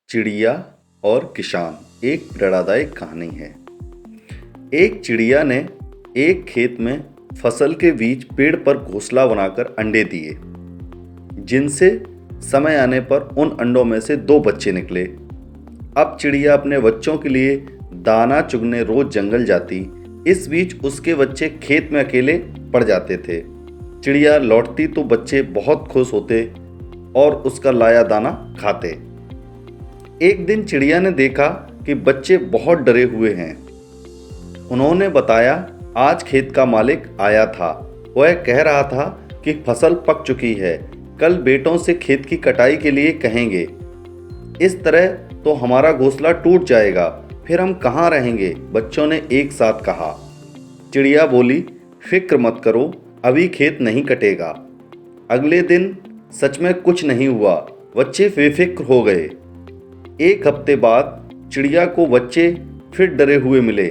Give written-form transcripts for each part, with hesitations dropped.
चिड़िया और किसान एक प्रेरणादायक कहानी है। एक चिड़िया ने एक खेत में फसल के बीच पेड़ पर घोंसला बनाकर अंडे दिए, जिनसे समय आने पर उन अंडों में से 2 बच्चे निकले। अब चिड़िया अपने बच्चों के लिए दाना चुगने रोज जंगल जाती। इस बीच उसके बच्चे खेत में अकेले पड़ जाते थे। चिड़िया लौटती तो बच्चे बहुत खुश होते और उसका लाया दाना खाते। एक दिन चिड़िया ने देखा कि बच्चे बहुत डरे हुए हैं। उन्होंने बताया, आज खेत का मालिक आया था। वह कह रहा था कि फसल पक चुकी है, कल बेटों से खेत की कटाई के लिए कहेंगे। इस तरह तो हमारा घोंसला टूट जाएगा, फिर हम कहाँ रहेंगे? बच्चों ने एक साथ कहा। चिड़िया बोली, फिक्र मत करो, अभी खेत नहीं कटेगा। अगले दिन सच में कुछ नहीं हुआ। बच्चे बेफिक्र हो गए। एक हफ्ते बाद चिड़िया को बच्चे फिर डरे हुए मिले।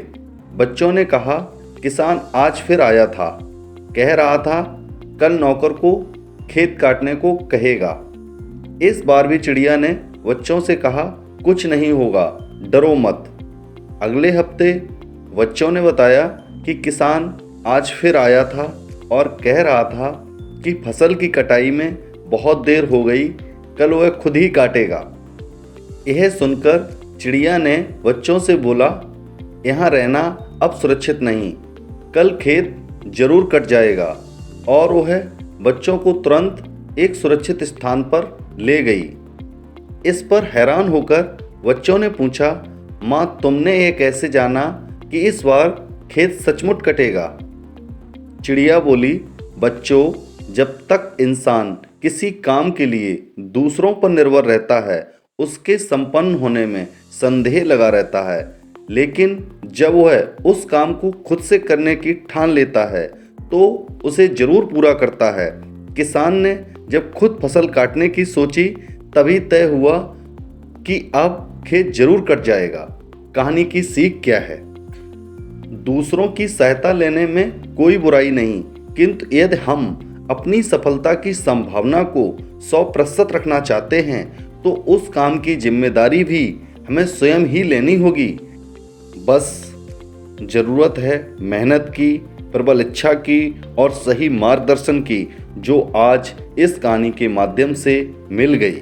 बच्चों ने कहा, किसान आज फिर आया था, कह रहा था कल नौकर को खेत काटने को कहेगा। इस बार भी चिड़िया ने बच्चों से कहा, कुछ नहीं होगा, डरो मत। अगले हफ्ते बच्चों ने बताया कि किसान आज फिर आया था और कह रहा था कि फसल की कटाई में बहुत देर हो गई, कल वह खुद ही काटेगा। यह सुनकर चिड़िया ने बच्चों से बोला, यहाँ रहना अब सुरक्षित नहीं, कल खेत जरूर कट जाएगा। और वह बच्चों को तुरंत एक सुरक्षित स्थान पर ले गई। इस पर हैरान होकर बच्चों ने पूछा, माँ तुमने ये कैसे जाना कि इस बार खेत सचमुच कटेगा? चिड़िया बोली, बच्चों, जब तक इंसान किसी काम के लिए दूसरों पर निर्भर रहता है, उसके संपन्न होने में संदेह लगा रहता है, लेकिन जब वह उस काम को खुद से करने की ठान लेता है तो उसे जरूर पूरा करता है। किसान ने जब खुद फसल काटने की सोची, तभी तय हुआ कि अब खेत जरूर कट जाएगा। कहानी की सीख क्या है? दूसरों की सहायता लेने में कोई बुराई नहीं, किंतु यदि हम अपनी सफलता की संभावना को 100% रखना चाहते हैं तो उस काम की जिम्मेदारी भी हमें स्वयं ही लेनी होगी। बस ज़रूरत है मेहनत की, प्रबल इच्छा की और सही मार्गदर्शन की, जो आज इस कहानी के माध्यम से मिल गई।